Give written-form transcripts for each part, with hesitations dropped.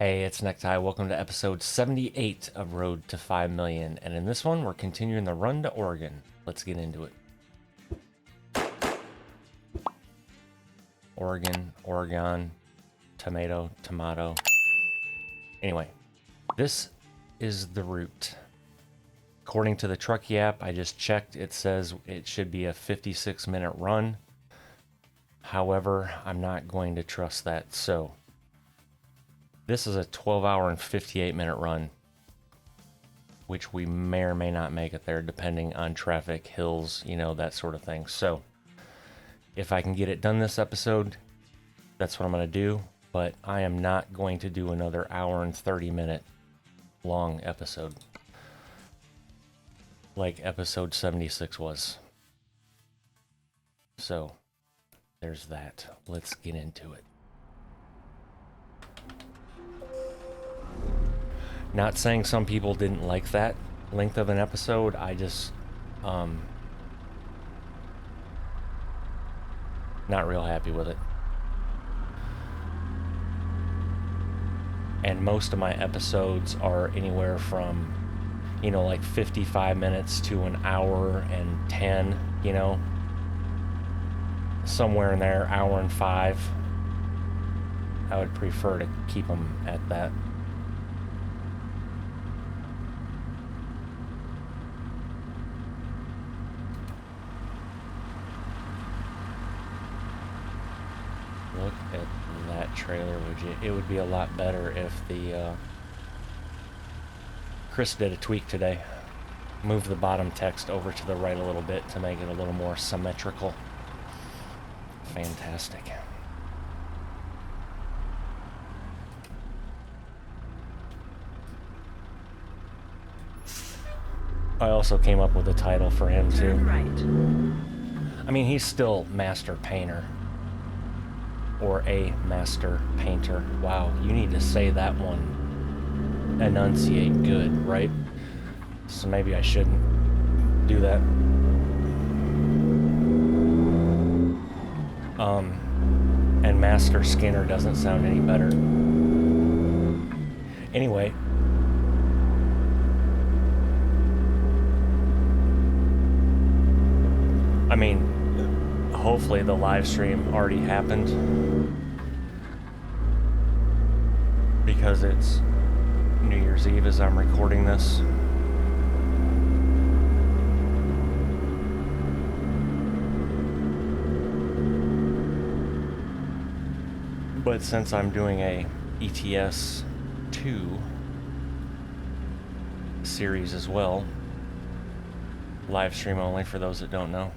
Hey, it's Necktie. Welcome to episode 78 of Road to 5 Million. And in this one, we're continuing the run to Oregon. Let's get into it. Oregon, tomato. Anyway, this is the route. According to the Truckee app, I just checked. It says it should be a 56-minute run. However, I'm not going to trust that. So this is a 12-hour and 58-minute run, which we may or may not make it there, depending on traffic, hills, that sort of thing. So if I can get it done this episode, that's what I'm going to do. But I am not going to do another hour and 30-minute long episode like episode 76 was. So there's that. Let's get into it. Not saying some people didn't like that length of an episode. I just not real happy with it. And most of my episodes are anywhere from like 55 minutes to an hour and 10, somewhere in there, hour and 5. I would prefer to keep them at that. Look at that trailer, would you? It would be a lot better if the Chris did a tweak today. Move the bottom text over to the right a little bit to make it a little more symmetrical. Fantastic. I also came up with a title for him too. Right. I mean, he's still master painter. Or a master painter. Wow, you need to say that one. Enunciate good, right? So maybe I shouldn't do that. And Master Skinner doesn't sound any better. Anyway. I mean, hopefully the live stream already happened. Because it's New Year's Eve as I'm recording this. But since I'm doing a ETS 2 series as well, live stream only for those that don't know,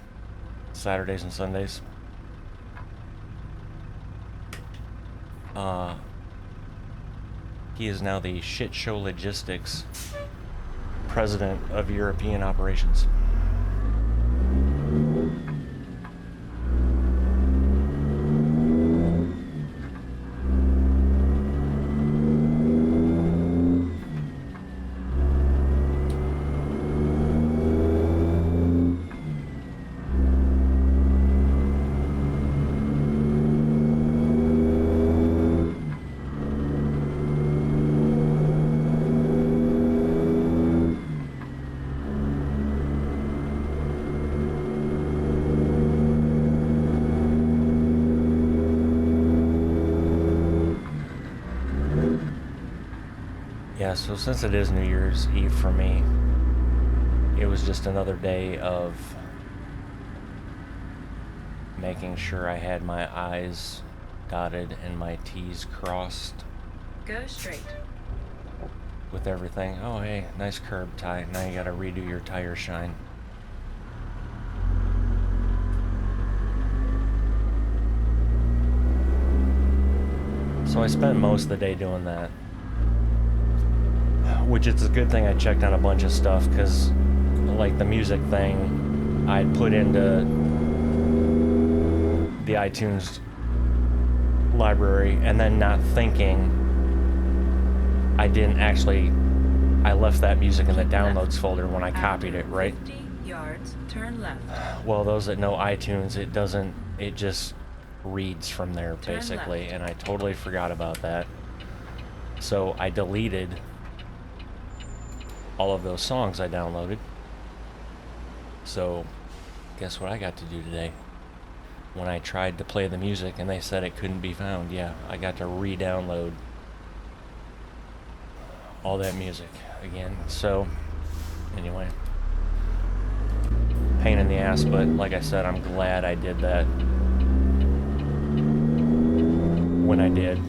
Saturdays and Sundays, he is now the Shit Show Logistics President of European Operations. Yeah, so since it is New Year's Eve for me, it was just another day of making sure I had my I's dotted and my T's crossed. Go straight. With everything. Oh, hey, nice curb tie. Now you gotta redo your tire shine. So I spent most of the day doing that. Which it's a good thing I checked on a bunch of stuff, because like the music thing I put into the iTunes library, and then not thinking, I left that music in the downloads folder when I copied it, right? 50 yards, turn left. Well, those that know iTunes, it just reads from there basically, and I totally forgot about that. So I deleted all of those songs I downloaded. So guess what I got to do today? When I tried to play the music and they said it couldn't be found, yeah, I got to re-download all that music again. So anyway, pain in the ass, but like I said, I'm glad I did that when I did.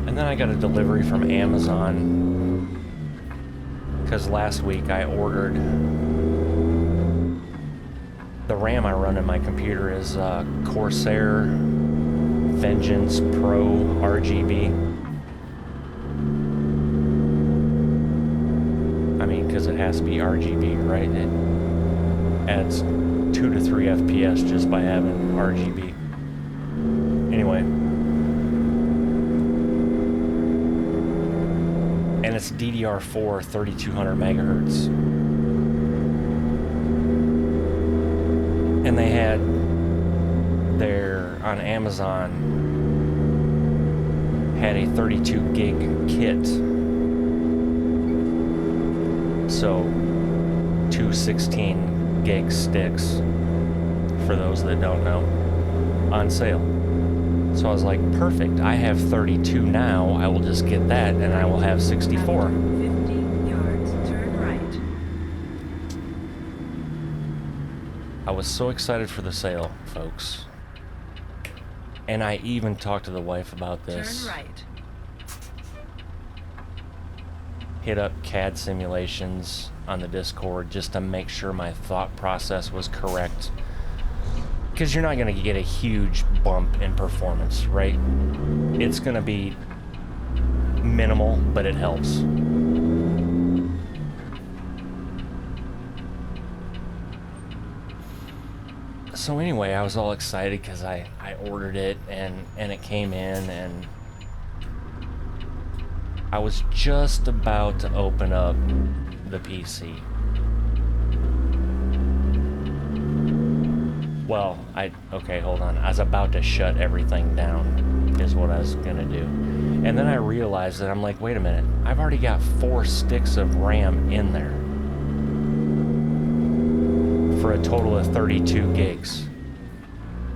And then I got a delivery from Amazon, because last week I ordered, the RAM I run in my computer is Corsair Vengence Pro RGB. I mean, because it has to be RGB, right? It adds 2 to 3 FPS just by having RGB. Anyway. And it's DDR4 3200 megahertz. And they had on Amazon, had a 32 gig kit. So, 2 16 gig sticks, for those that don't know, on sale. So I was like, perfect, I have 32 now, I will just get that and I will have 64. 50 yards, turn right. I was so excited for the sale, folks. And I even talked to the wife about this. Turn right. Hit up CAD simulations on the Discord just to make sure my thought process was correct. Because you're not going to get a huge bump in performance, right? It's going to be minimal, but it helps. So anyway, I was all excited because I ordered it and it came in, and I was just about to open up the PC. Well, okay, hold on. I was about to shut everything down, is what I was gonna do. And then I realized that I'm like, wait a minute, I've already got 4 sticks of RAM in there for a total of 32 gigs,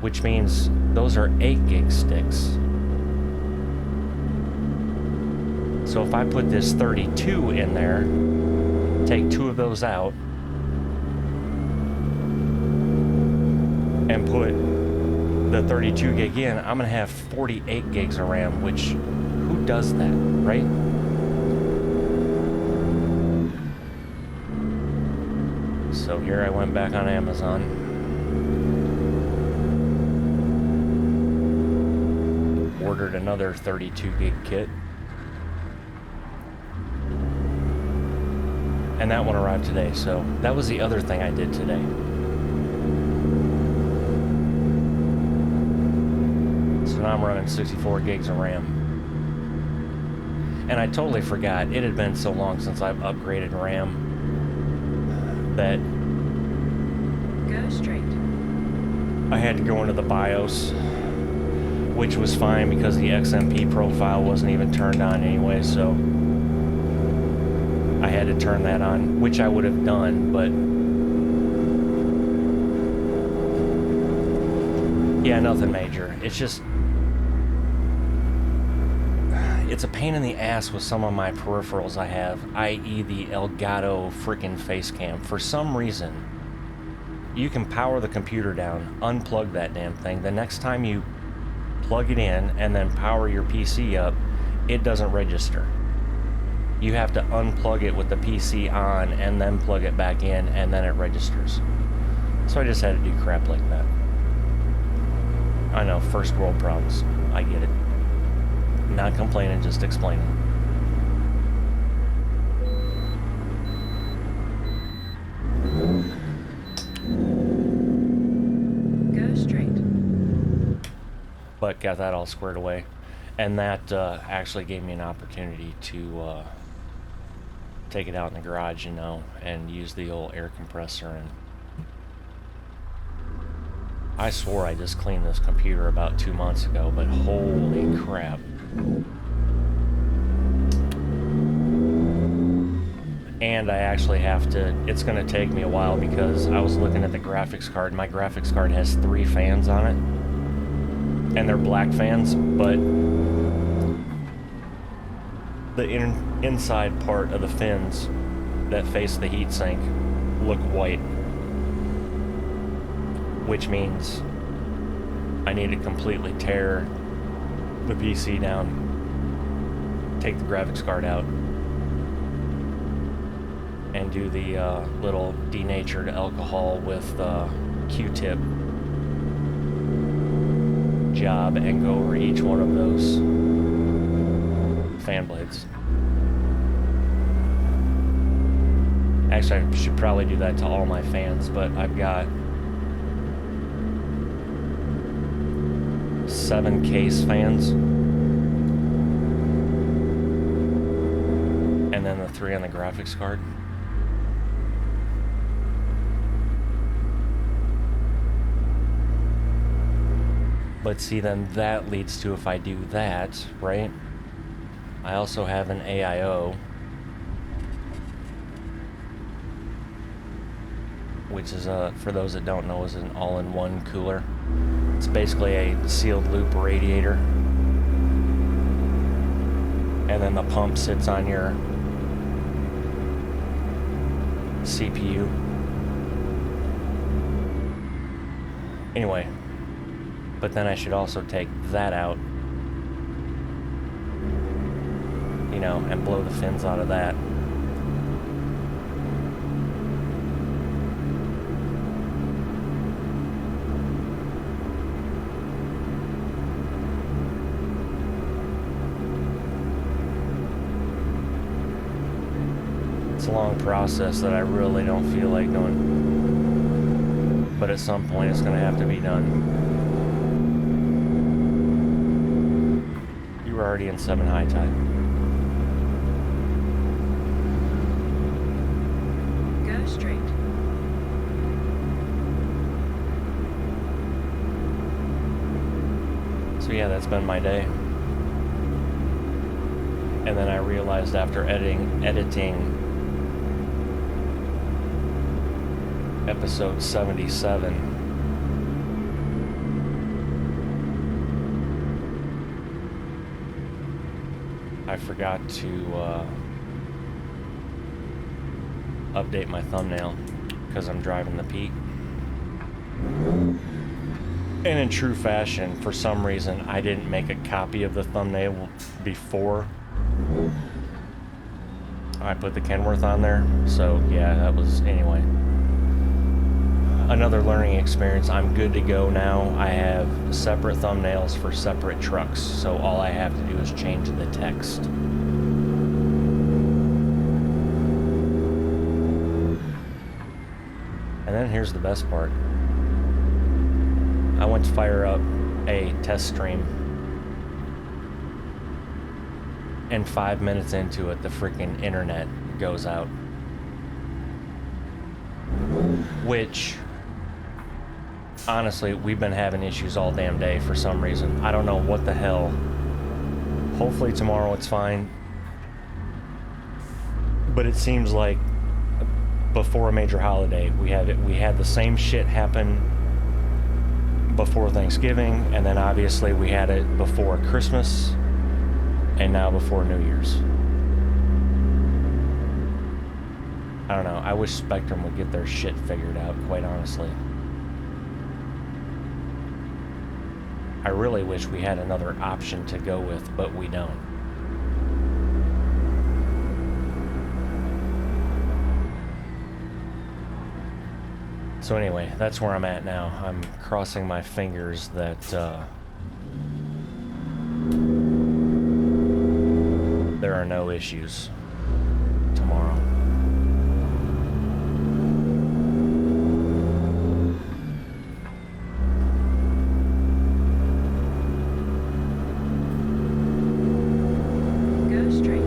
which means those are 8 gig sticks. So if I put this 32 in there, take 2 of those out, and put the 32 gig in, I'm gonna have 48 gigs of RAM, which, who does that, right? So here I went back on Amazon. Ordered another 32 gig kit. And that one arrived today, so that was the other thing I did today. So now I'm running 64 gigs of RAM. And I totally forgot, it had been so long since I've upgraded RAM that Go straight. I had to go into the BIOS, which was fine because the XMP profile wasn't even turned on anyway, so I had to turn that on, which I would have done, but yeah, nothing major. It's just, it's a pain in the ass with some of my peripherals I have, i.e. the Elgato freaking Facecam. For some reason, you can power the computer down, unplug that damn thing. The next time you plug it in and then power your PC up, it doesn't register. You have to unplug it with the PC on and then plug it back in, and then it registers. So I just had to do crap like that. I know, first world problems. I get it. Not complaining, just explaining. Go straight. But got that all squared away. And that actually gave me an opportunity to take it out in the garage, you know, and use the old air compressor. And I swore I just cleaned this computer about 2 months ago, but holy crap. And I actually have to, it's going to take me a while because I was looking at the graphics card. My graphics card has 3 fans on it. And they're black fans, but the inside part of the fins that face the heatsink look white. Which means I need to completely tear the PC down, take the graphics card out, and do the little denatured alcohol with Q-tip job and go over each one of those fan blades. Actually, I should probably do that to all my fans, but I've got 7 case fans, and then the 3 on the graphics card. But see, then that leads to, if I do that, right? I also have an AIO, which is, for those that don't know, is an all-in-one cooler. It's basically a sealed loop radiator. And then the pump sits on your CPU. Anyway, but then I should also take that out, you know, and blow the fins out of that. It's a long process that I really don't feel like doing, but at some point it's going to have to be done. You were already in 7 high tide. Go straight. So yeah, that's been my day. And then I realized after editing episode 77, I forgot to update my thumbnail because I'm driving the Pete. And in true fashion, for some reason, I didn't make a copy of the thumbnail before I put the Kenworth on there. So yeah, that was, anyway, another learning experience. I'm good to go now. I have separate thumbnails for separate trucks, so all I have to do is change the text. And then here's the best part. I went to fire up a test stream, and 5 minutes into it, the freaking internet goes out. Which, honestly, we've been having issues all damn day for some reason. I don't know what the hell. Hopefully tomorrow it's fine. But it seems like before a major holiday, we had the same shit happen before Thanksgiving, and then obviously we had it before Christmas, and now before New Year's. I don't know. I wish Spectrum would get their shit figured out, quite honestly. I really wish we had another option to go with, but we don't. So anyway, that's where I'm at now. I'm crossing my fingers that there are no issues tomorrow. Go straight.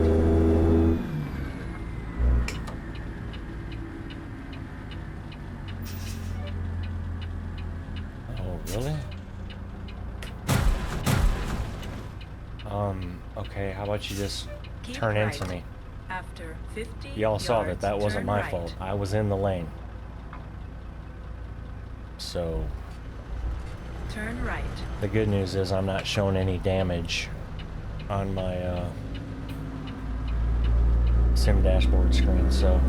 Oh, really? Okay, how about you just Keep turn right. into me? After 50 Y'all saw that yards, that wasn't turn my right. fault. I was in the lane. So, Turn right. the good news is I'm not showing any damage on my sim dashboard screen, so...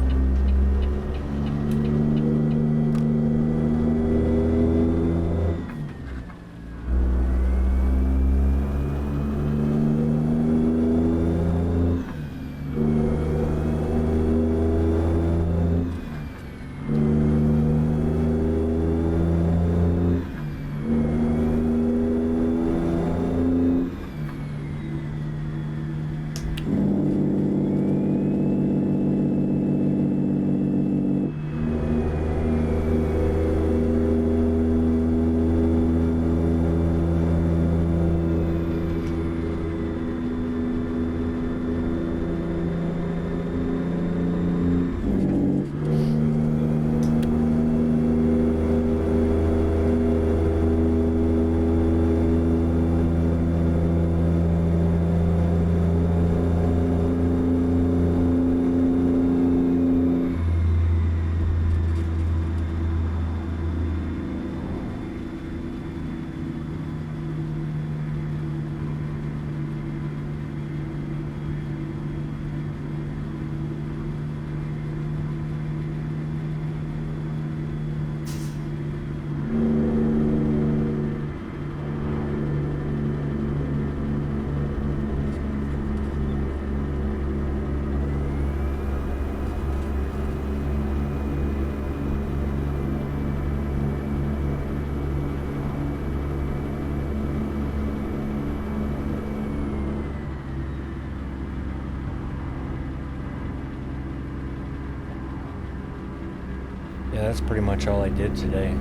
Yeah, that's pretty much all I did today.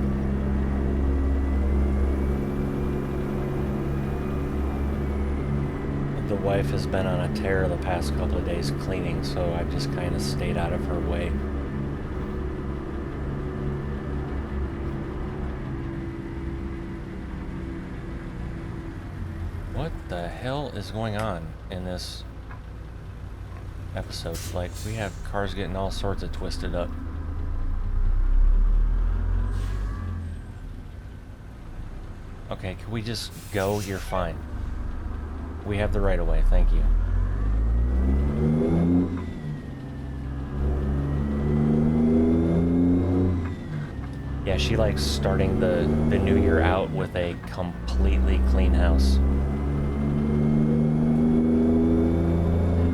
The wife has been on a tear the past couple of days cleaning, so I've just kind of stayed out of her way. What the hell is going on in this episode? Like, we have cars getting all sorts of twisted up. Okay, can we just go? You're fine. We have the right of way, thank you. Yeah, she likes starting the new year out with a completely clean house.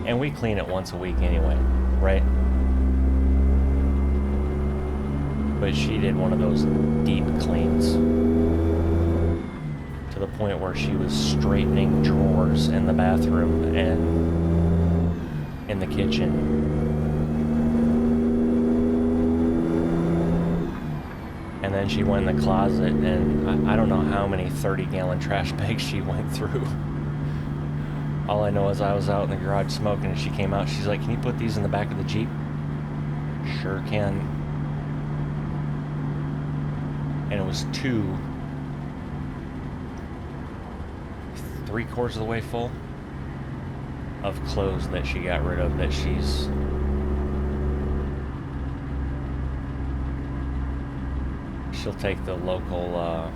And we clean it once a week anyway, right? But she did one of those deep cleans. To the point where she was straightening drawers in the bathroom and in the kitchen. And then she went in the closet, and I don't know how many 30-gallon trash bags she went through. All I know is I was out in the garage smoking, and she came out. She's like, "Can you put these in the back of the Jeep?" Sure can. And it was 3/4 of the way full of clothes that she got rid of that she'll take the local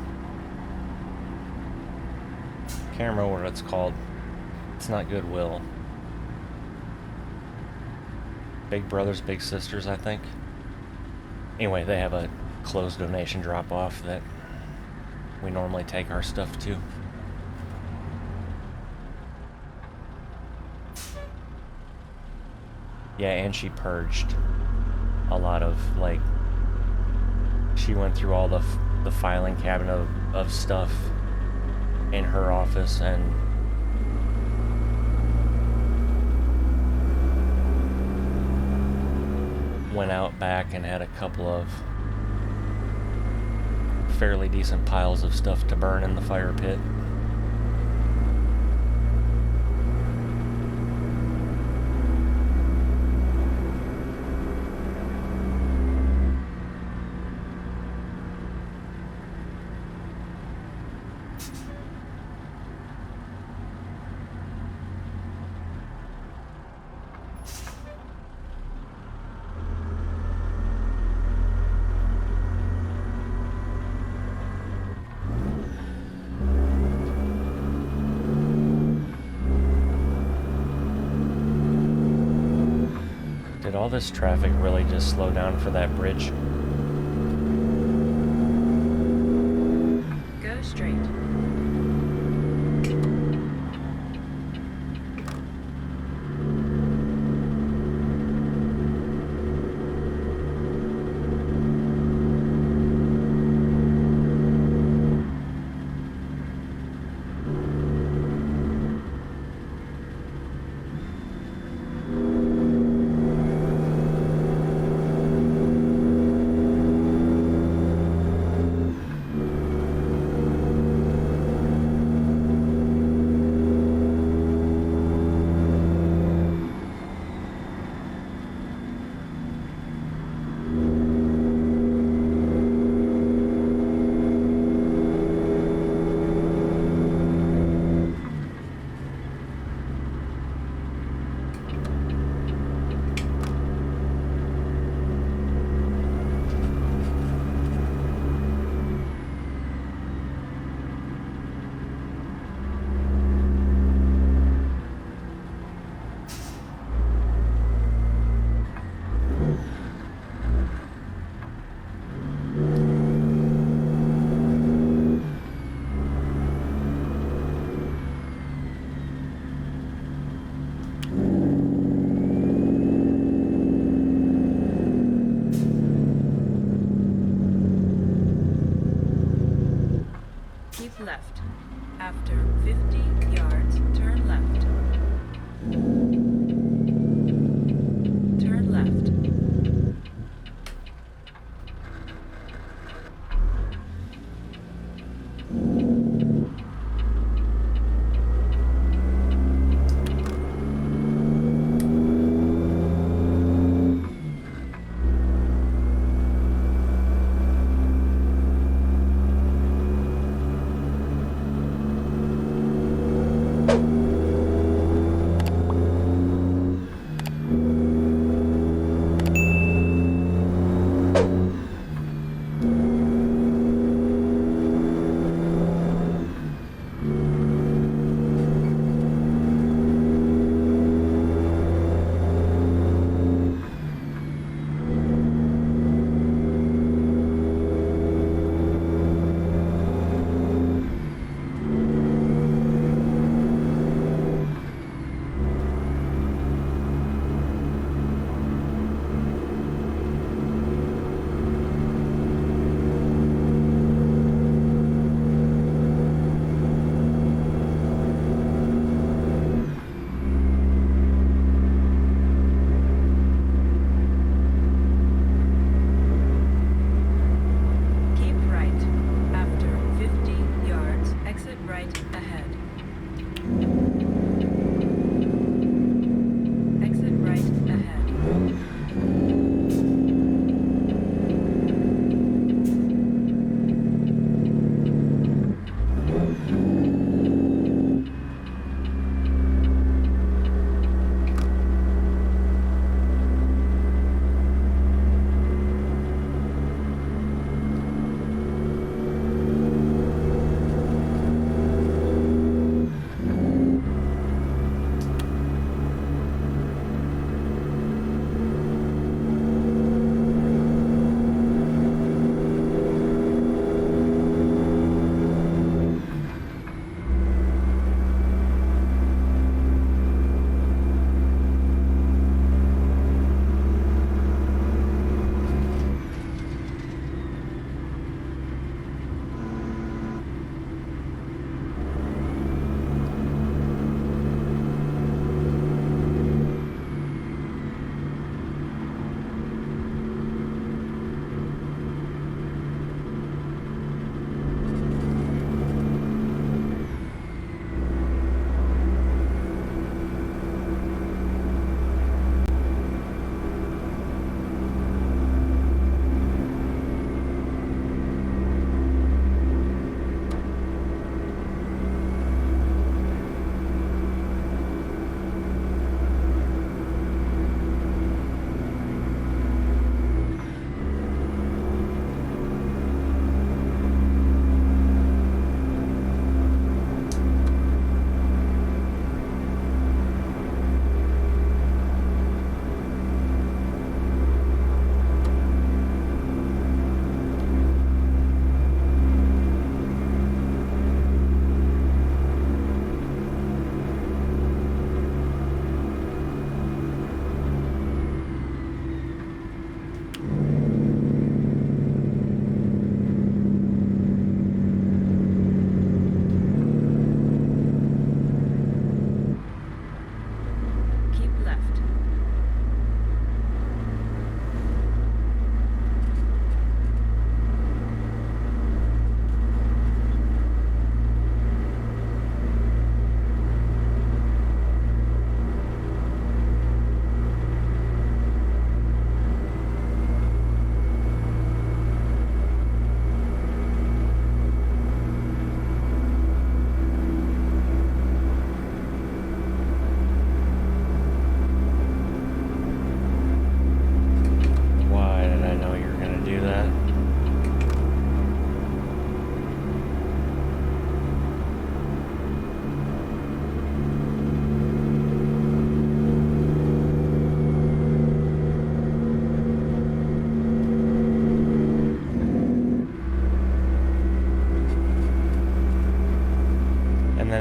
can't remember what it's called. It's not Goodwill. Big Brothers Big Sisters, I think. Anyway, they have a clothes donation drop off that we normally take our stuff to. Yeah, and she purged a lot of, like, she went through all the filing cabinet of stuff in her office and went out back and had a couple of fairly decent piles of stuff to burn in the fire pit. all this traffic really just slow down for that bridge? Go straight.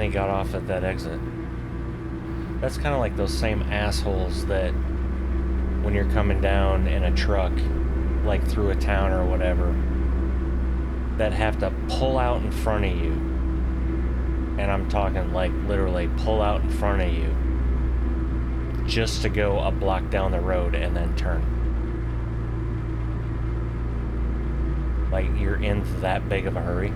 he got off at that exit. That's kind of like those same assholes that when you're coming down in a truck, like through a town or whatever, that have to pull out in front of you. And I'm talking like literally pull out in front of you just to go a block down the road and then turn. Like you're in that big of a hurry.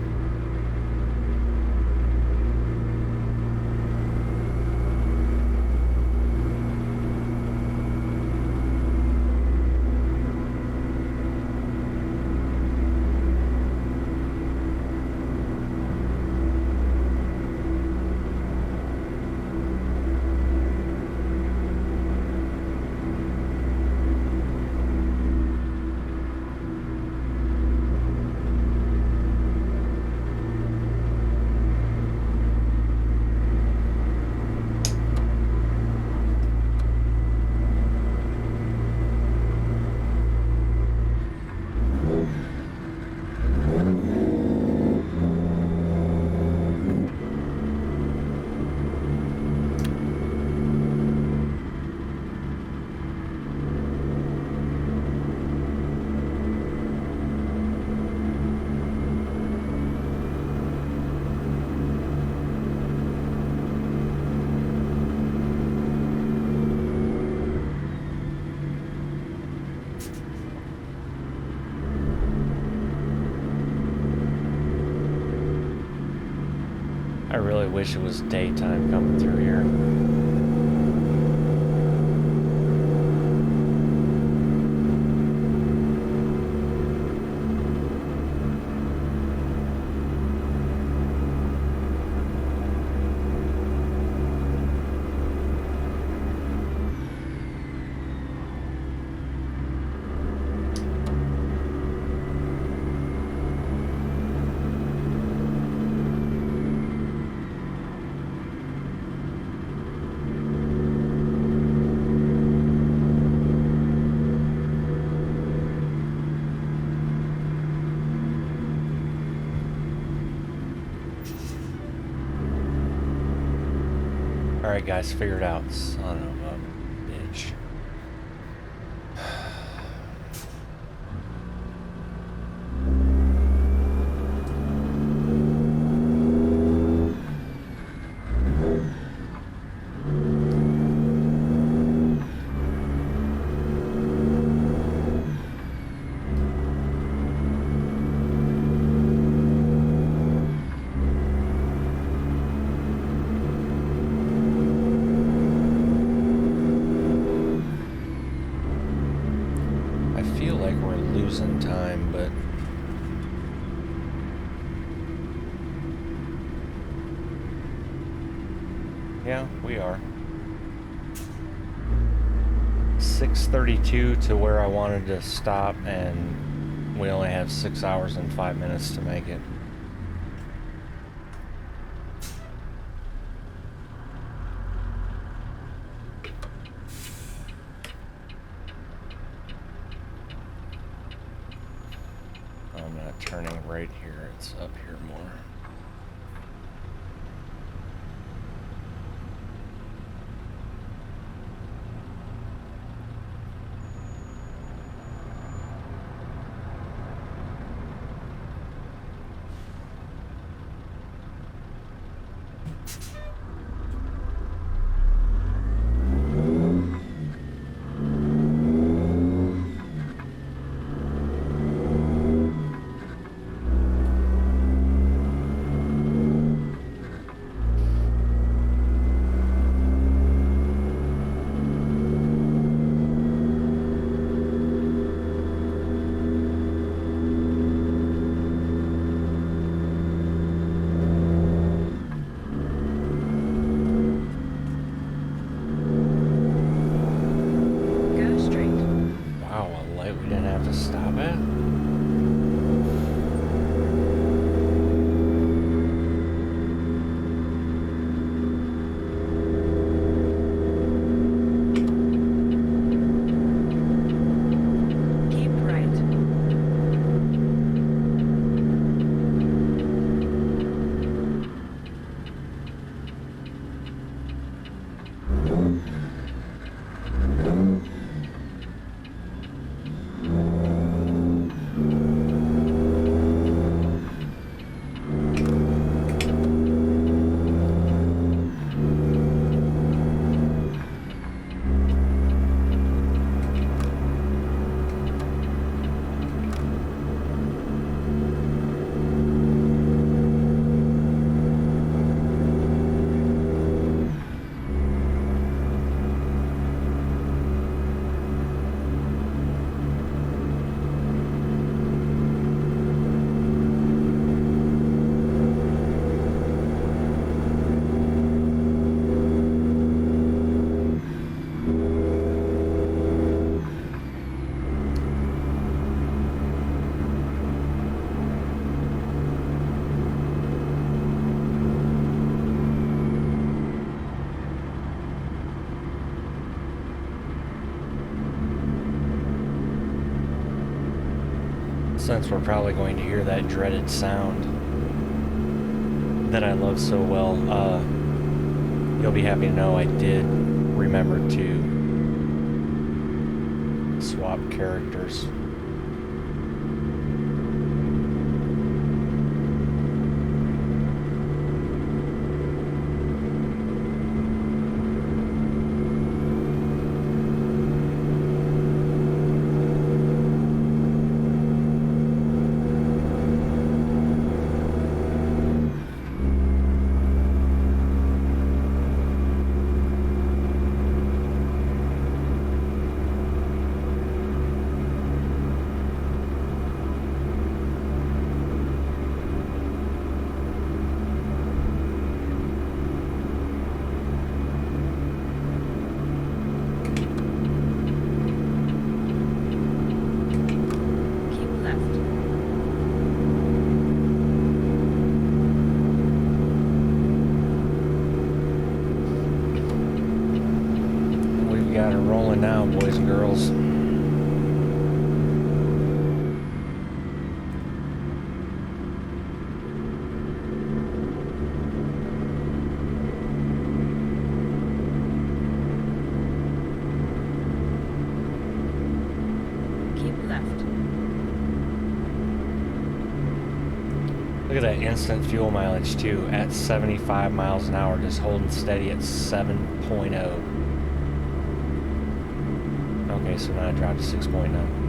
I really wish it was daytime coming through here. Alright guys, figure it out. Son of a bitch. Time, but yeah, we are. 6:32 to where I wanted to stop, and we only have 6 hours and 5 minutes to make it. Turning right here, it's up here more. since we're probably going to hear that dreaded sound that I love so well, you'll be happy to know I did remember to swap characters. Now, boys and girls. Keep left. Look at that instant fuel mileage too, at 75 miles an hour, just holding steady at 7.0. Okay, so now I dropped to 6.9.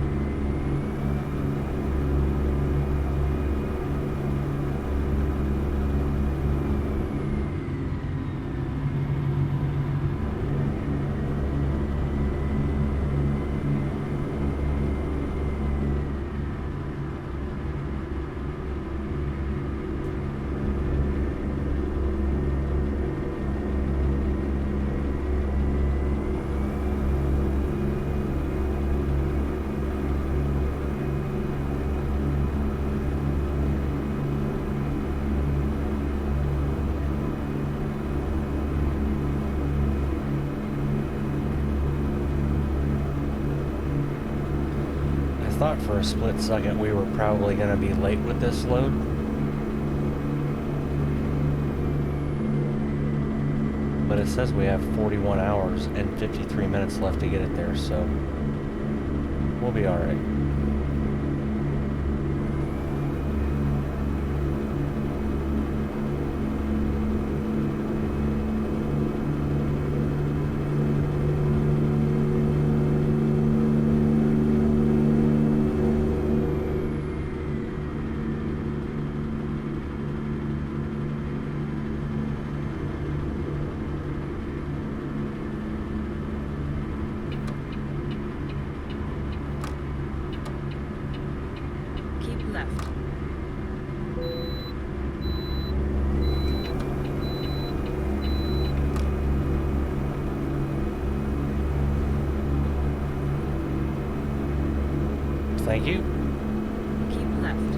Thought for a split second we were probably going to be late with this load. But it says we have 41 hours and 53 minutes left to get it there, so we'll be alright. Thank you. Keep left.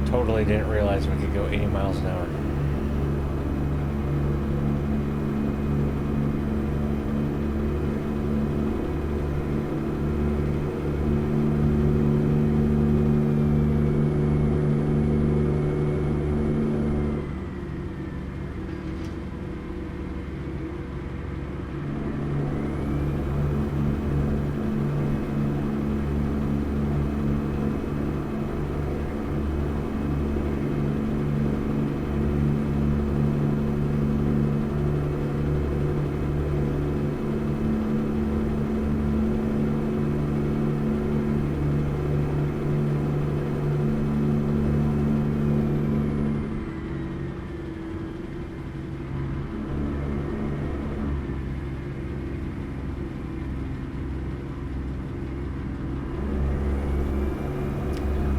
Totally didn't realize we could go 80 miles an hour.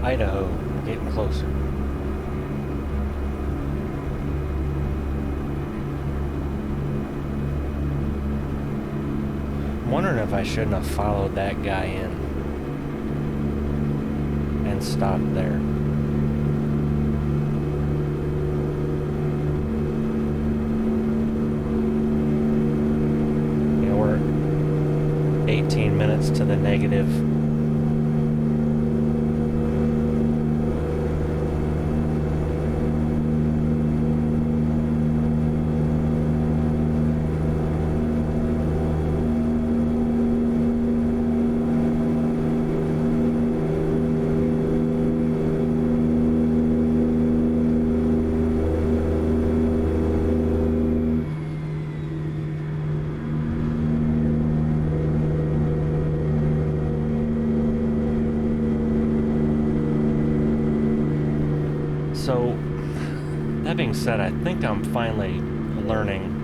Idaho, getting closer. I'm wondering if I shouldn't have followed that guy in and stopped there. You know, we're 18 minutes to the negative. So, that being said, I think I'm finally learning.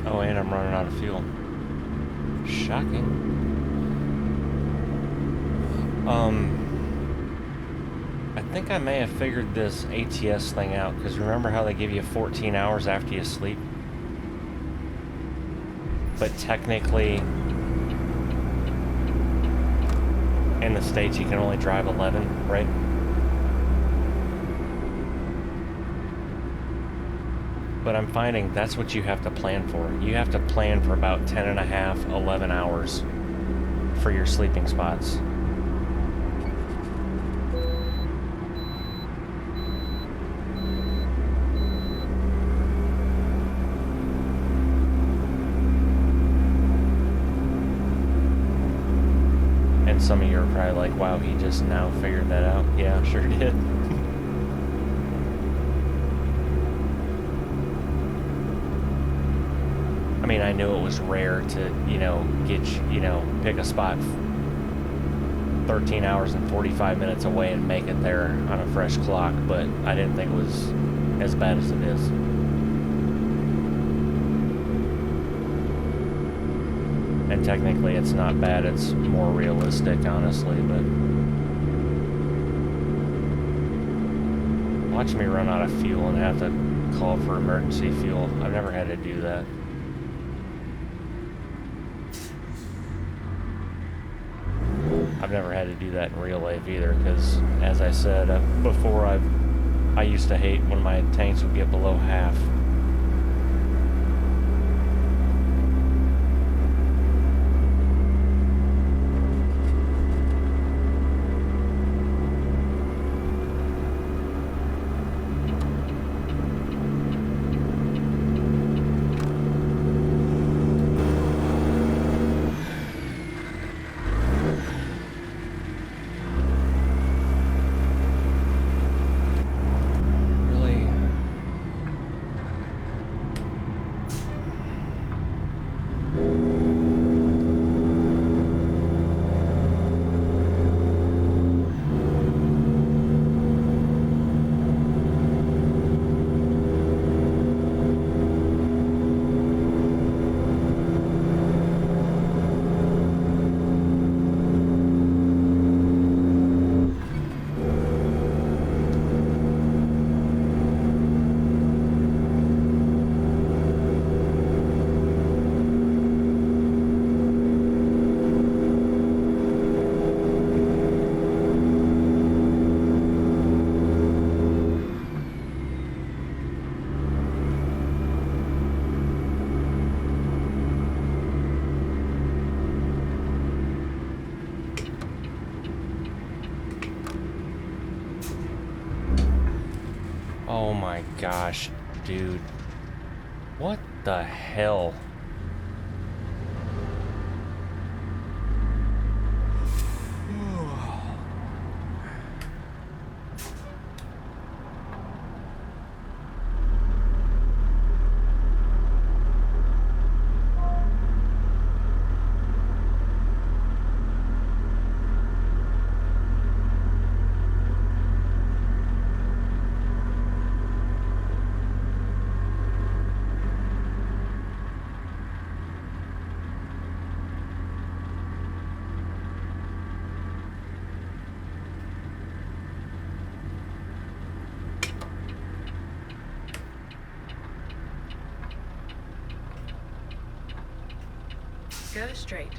Oh, and I'm running out of fuel. Shocking. I think I may have figured this ATS thing out, because remember how they give you 14 hours after you sleep? But technically, in the States, you can only drive 11, right? But I'm finding that's what you have to plan for. You have to plan for about 10 and a half, 11 hours for your sleeping spots. And some of you are probably like, wow, he just now figured that out. Yeah, sure did. I mean, I knew it was rare to, pick a spot 13 hours and 45 minutes away and make it there on a fresh clock, but I didn't think it was as bad as it is. And technically it's not bad, it's more realistic, honestly, but watch me run out of fuel and have to call for emergency fuel. I've never had to do that. I've never had to do that in real life either, because as I said before, I used to hate when my tanks would get below half. Oh my gosh, dude. What the hell? Go straight.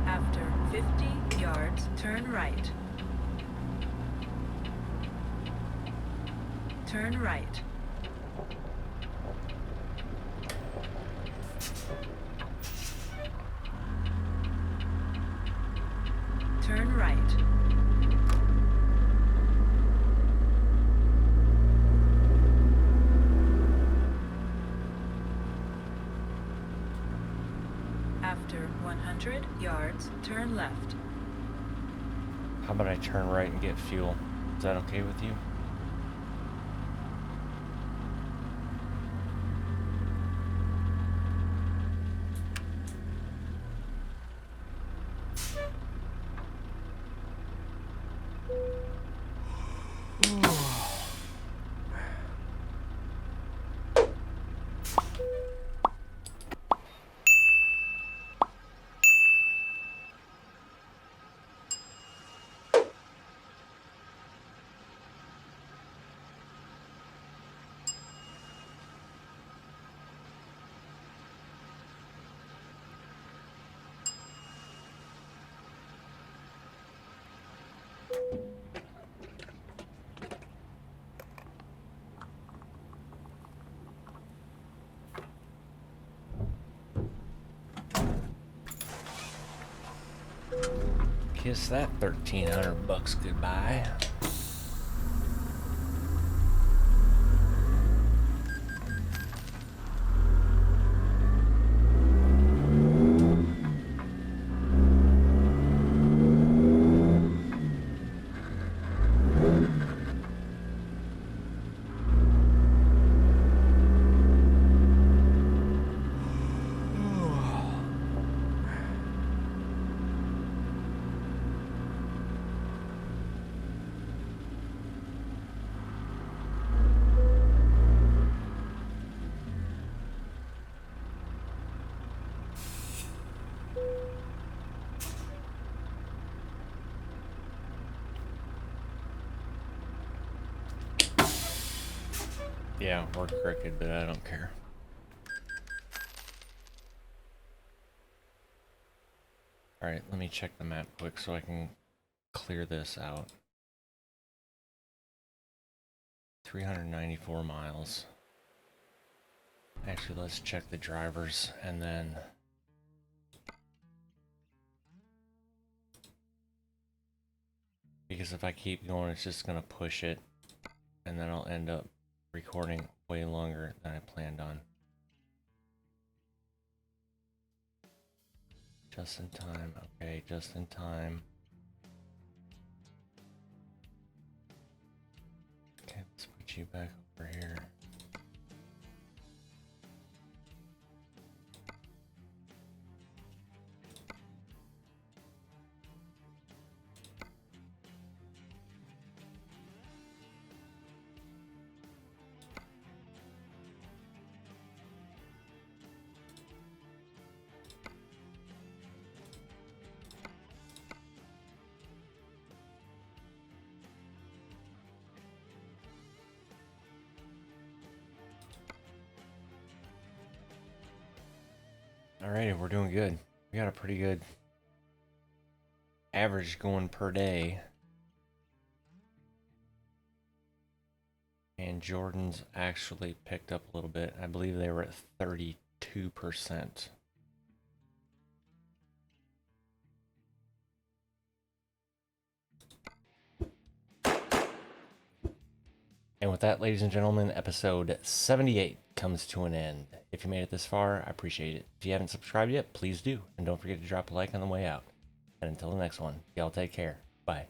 After 50 yards, turn right. Turn right. Turn right. After 100 yards, turn left. How about I turn right and get fuel? Is that okay with you? Kiss that $1,300 goodbye. Yeah, we're crooked, but I don't care. Alright, let me check the map quick so I can clear this out. 394 miles. Actually, let's check the drivers and then... Because if I keep going, it's just gonna push it, and then I'll end up recording way longer than I planned on. Just in time, okay, just in time. Okay, let's put you back over here. Alrighty, we're doing good. We got a pretty good average going per day. And Jordan's actually picked up a little bit. I believe they were at 32%. And with that, ladies and gentlemen, episode 78 comes to an end. If you made it this far, I appreciate it. If you haven't subscribed yet, please do. And don't forget to drop a like on the way out. And until the next one, y'all take care. Bye.